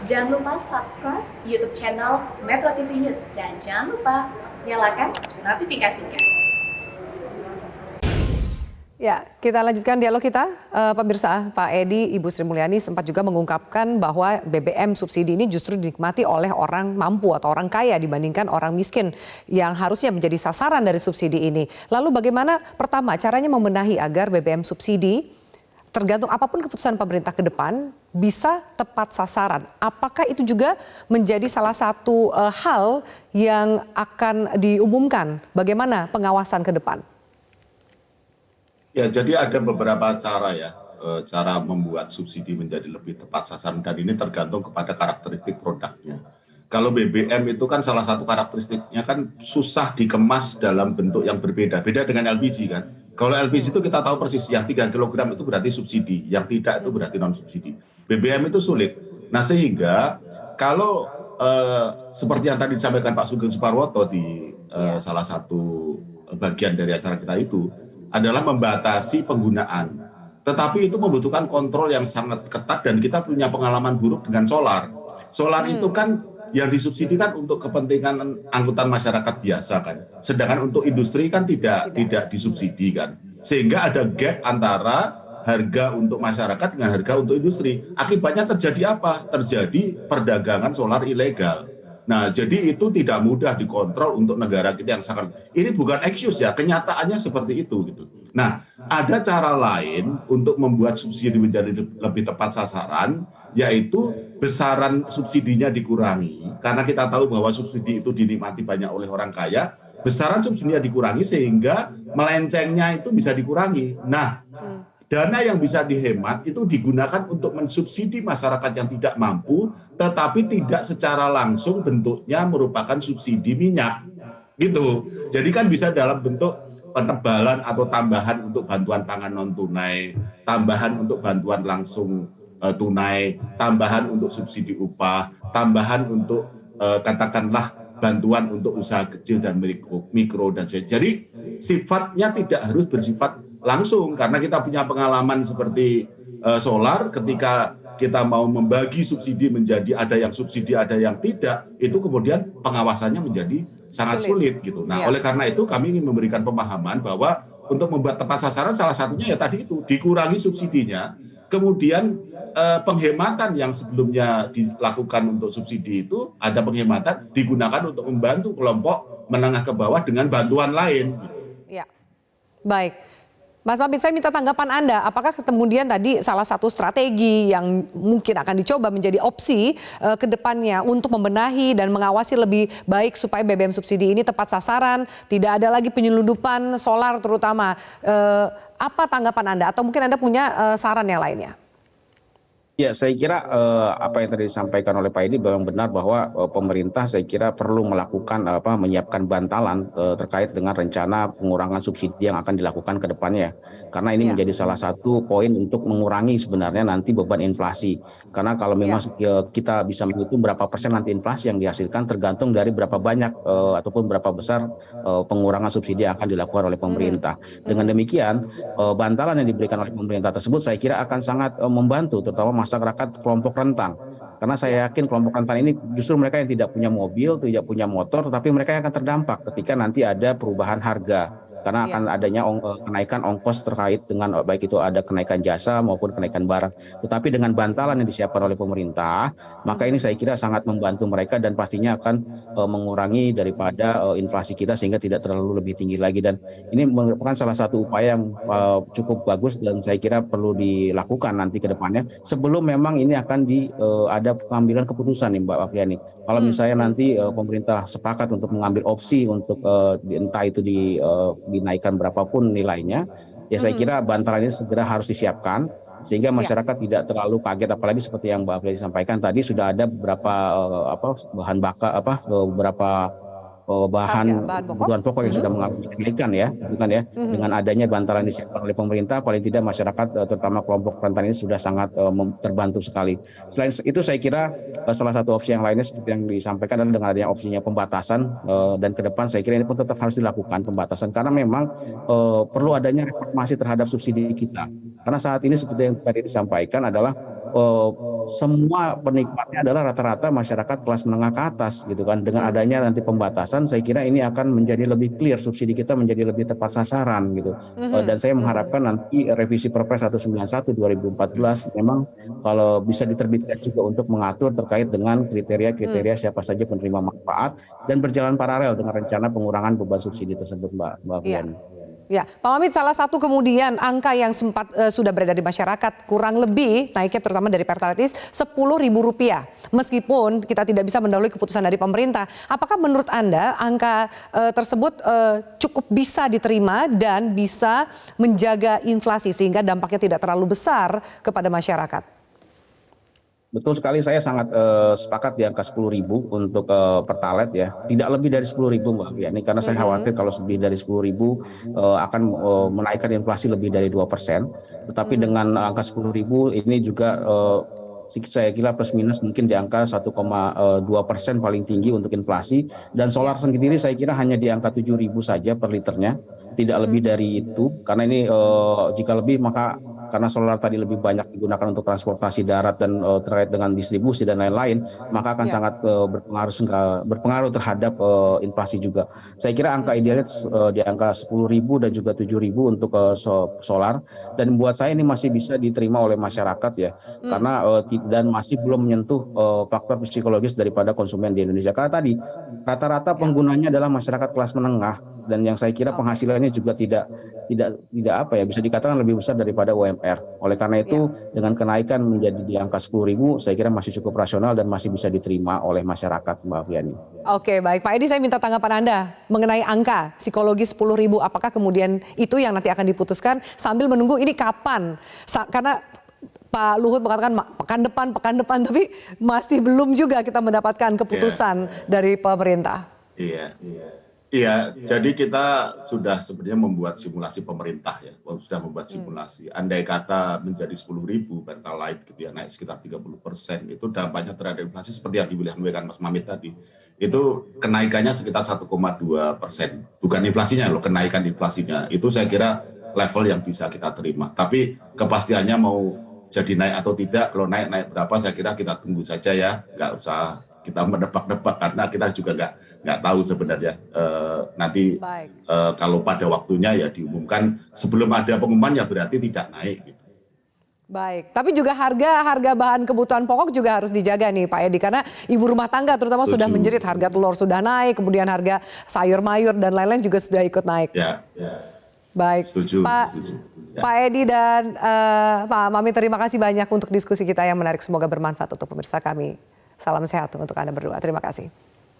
Jangan lupa subscribe YouTube channel Metro TV News dan jangan lupa nyalakan notifikasinya. Ya, kita lanjutkan dialog kita, pemirsa. Pak Edi, Ibu Sri Mulyani sempat juga mengungkapkan bahwa BBM subsidi ini justru dinikmati oleh orang mampu atau orang kaya dibandingkan orang miskin yang harusnya menjadi sasaran dari subsidi ini. Lalu bagaimana pertama caranya membenahi agar BBM subsidi tergantung apapun keputusan pemerintah ke depan bisa tepat sasaran? Apakah itu juga menjadi salah satu hal yang akan diumumkan? Bagaimana pengawasan ke depan? Ya, jadi ada beberapa cara ya, cara membuat subsidi menjadi lebih tepat sasaran dan ini tergantung kepada karakteristik produknya. Kalau BBM itu kan salah satu karakteristiknya kan susah dikemas dalam bentuk yang berbeda. Beda dengan LPG kan. Kalau LPG itu kita tahu persis yang 3 kg itu berarti subsidi, yang tidak itu berarti non subsidi. BBM itu sulit. Nah sehingga kalau seperti yang tadi disampaikan Pak Sugeng Suparwoto di salah satu bagian dari acara kita itu, adalah membatasi penggunaan. Tetapi itu membutuhkan kontrol yang sangat ketat dan kita punya pengalaman buruk dengan solar. Solar itu kan yang disubsidikan untuk kepentingan angkutan masyarakat biasa kan. Sedangkan untuk industri kan tidak disubsidi kan. Sehingga ada gap antara harga untuk masyarakat dengan harga untuk industri. Akibatnya terjadi apa? Terjadi perdagangan solar ilegal. Nah, jadi itu tidak mudah dikontrol untuk negara kita yang sangat. Ini bukan excuse ya, kenyataannya seperti itu gitu. Nah, ada cara lain untuk membuat subsidi menjadi lebih tepat sasaran, yaitu besaran subsidinya dikurangi. Karena kita tahu bahwa subsidi itu dinikmati banyak oleh orang kaya, besaran subsidinya dikurangi sehingga melencengnya itu bisa dikurangi. Nah, dana yang bisa dihemat itu digunakan untuk mensubsidi masyarakat yang tidak mampu, tetapi tidak secara langsung bentuknya merupakan subsidi minyak. Gitu. Jadi kan bisa dalam bentuk penebalan atau tambahan untuk bantuan pangan non tunai, tambahan untuk bantuan langsung tunai, tambahan untuk subsidi upah, tambahan untuk katakanlah bantuan untuk usaha kecil dan mikro dan sebagainya. Jadi sifatnya tidak harus bersifat langsung karena kita punya pengalaman seperti solar ketika kita mau membagi subsidi menjadi ada yang subsidi ada yang tidak, itu kemudian pengawasannya menjadi sangat sulit gitu. Nah, oleh karena itu kami ingin memberikan pemahaman bahwa untuk membuat tepat sasaran salah satunya ya tadi itu dikurangi subsidinya, kemudian penghematan yang sebelumnya dilakukan untuk subsidi itu ada penghematan digunakan untuk membantu kelompok menengah ke bawah dengan bantuan lain. Ya, baik. Mas Mabit, saya minta tanggapan Anda. Apakah kemudian tadi salah satu strategi yang mungkin akan dicoba menjadi opsi ke depannya untuk membenahi dan mengawasi lebih baik supaya BBM subsidi ini tepat sasaran, tidak ada lagi penyelundupan solar terutama. Apa tanggapan Anda? Atau mungkin Anda punya saran yang lainnya? Ya, saya kira apa yang tadi disampaikan oleh Pak Edi memang benar bahwa pemerintah saya kira perlu melakukan menyiapkan bantalan terkait dengan rencana pengurangan subsidi yang akan dilakukan ke depannya. Karena ini menjadi salah satu poin untuk mengurangi sebenarnya nanti beban inflasi. Karena kalau memang kita bisa menghitung berapa persen nanti inflasi yang dihasilkan tergantung dari berapa banyak ataupun berapa besar pengurangan subsidi yang akan dilakukan oleh pemerintah. Dengan demikian bantalan yang diberikan oleh pemerintah tersebut saya kira akan sangat membantu terutama masyarakat kelompok rentan. Karena saya yakin kelompok rentan ini justru mereka yang tidak punya mobil, tidak punya motor, tetapi mereka yang akan terdampak ketika nanti ada perubahan harga. Karena akan adanya kenaikan ongkos terkait dengan baik itu ada kenaikan jasa maupun kenaikan barang. Tetapi dengan bantalan yang disiapkan oleh pemerintah, maka ini saya kira sangat membantu mereka dan pastinya akan mengurangi daripada inflasi kita sehingga tidak terlalu lebih tinggi lagi. Dan ini merupakan salah satu upaya yang cukup bagus dan saya kira perlu dilakukan nanti ke depannya sebelum memang ini akan ada pengambilan keputusan nih Mbak Afriani. Kalau misalnya nanti pemerintah sepakat untuk mengambil opsi untuk entah itu dinaikkan berapapun nilainya, ya saya kira bantalan ini segera harus disiapkan sehingga masyarakat tidak terlalu kaget, apalagi seperti yang Mbak Afriani sampaikan tadi sudah ada beberapa bahan bakar beberapa bahan kebutuhan pokok yang sudah mengalami kenaikan ya, bukan ya. Dengan adanya bantalan disiapkan oleh pemerintah, paling tidak masyarakat terutama kelompok rentan ini sudah sangat terbantu sekali. Selain itu saya kira salah satu opsi yang lainnya seperti yang disampaikan adalah dengan adanya opsinya pembatasan dan ke depan saya kira ini pun tetap harus dilakukan pembatasan karena memang perlu adanya reformasi terhadap subsidi kita. Karena saat ini seperti yang tadi disampaikan adalah semua penikmatnya adalah rata-rata masyarakat kelas menengah ke atas gitu kan. Dengan adanya nanti pembatasan, saya kira ini akan menjadi lebih clear, subsidi kita menjadi lebih tepat sasaran gitu. Dan saya mengharapkan nanti revisi Perpres 191 2014 memang kalau bisa diterbitkan juga untuk mengatur terkait dengan kriteria-kriteria siapa saja penerima manfaat dan berjalan paralel dengan rencana pengurangan beban subsidi tersebut, Mbak Ya. Fiani. Ya, Pak Mamit, salah satu kemudian angka yang sempat sudah beredar di masyarakat kurang lebih naiknya terutama dari Pertalite Rp10.000. Meskipun kita tidak bisa mendahului keputusan dari pemerintah, apakah menurut Anda angka tersebut cukup bisa diterima dan bisa menjaga inflasi sehingga dampaknya tidak terlalu besar kepada masyarakat? Betul sekali, saya sangat sepakat di angka 10.000 untuk Pertalite ya. Tidak lebih dari 10.000 Mbak Fiani, karena saya khawatir kalau lebih dari 10.000 akan menaikkan inflasi lebih dari 2%. Tetapi dengan angka 10.000 ini juga saya kira plus minus mungkin di angka 1,2% paling tinggi untuk inflasi. Dan solar sendiri saya kira hanya di angka 7.000 saja per liternya. Tidak lebih dari itu, karena ini jika lebih maka karena solar tadi lebih banyak digunakan untuk transportasi darat dan terkait dengan distribusi dan lain-lain, maka akan sangat berpengaruh terhadap inflasi juga. Saya kira angka idealnya di angka 10.000 dan juga 7.000 untuk solar, dan buat saya ini masih bisa diterima oleh masyarakat ya, karena dan masih belum menyentuh faktor psikologis daripada konsumen di Indonesia. Karena tadi rata-rata penggunanya adalah masyarakat kelas menengah, dan yang saya kira penghasilannya juga tidak apa ya, bisa dikatakan lebih besar daripada UMR. Oleh karena itu dengan kenaikan menjadi di angka 10.000 saya kira masih cukup rasional dan masih bisa diterima oleh masyarakat, Mbak Fiani. Oke, baik Pak Edi, saya minta tanggapan Anda mengenai angka psikologis 10.000. Apakah kemudian itu yang nanti akan diputuskan sambil menunggu ini kapan? Karena Pak Luhut mengatakan pekan depan, tapi masih belum juga kita mendapatkan keputusan dari pemerintah. Iya, jadi kita sudah sebenarnya membuat simulasi pemerintah ya, sudah membuat simulasi. Andai kata menjadi 10.000 Pertalite gitu ya, naik sekitar 30%, itu dampaknya terhadap inflasi seperti yang dibilang Mas Mamit tadi. Itu kenaikannya sekitar 1,2%, bukan inflasinya loh, kenaikan inflasinya. Itu saya kira level yang bisa kita terima. Tapi kepastiannya mau jadi naik atau tidak, kalau naik berapa saya kira kita tunggu saja ya, nggak usah kita menebak-nebak karena kita juga nggak tahu sebenarnya nanti kalau pada waktunya ya diumumkan. Sebelum ada pengumuman ya berarti tidak naik gitu. Baik, tapi juga harga bahan kebutuhan pokok juga harus dijaga nih Pak Edi, karena ibu rumah tangga terutama sudah menjerit, harga telur sudah naik, kemudian harga sayur mayur dan lain-lain juga sudah ikut naik. Baik, setuju. Pak Edi dan Pak Mamit, terima kasih banyak untuk diskusi kita yang menarik, semoga bermanfaat untuk pemirsa kami. Salam sehat untuk Anda berdua. Terima kasih.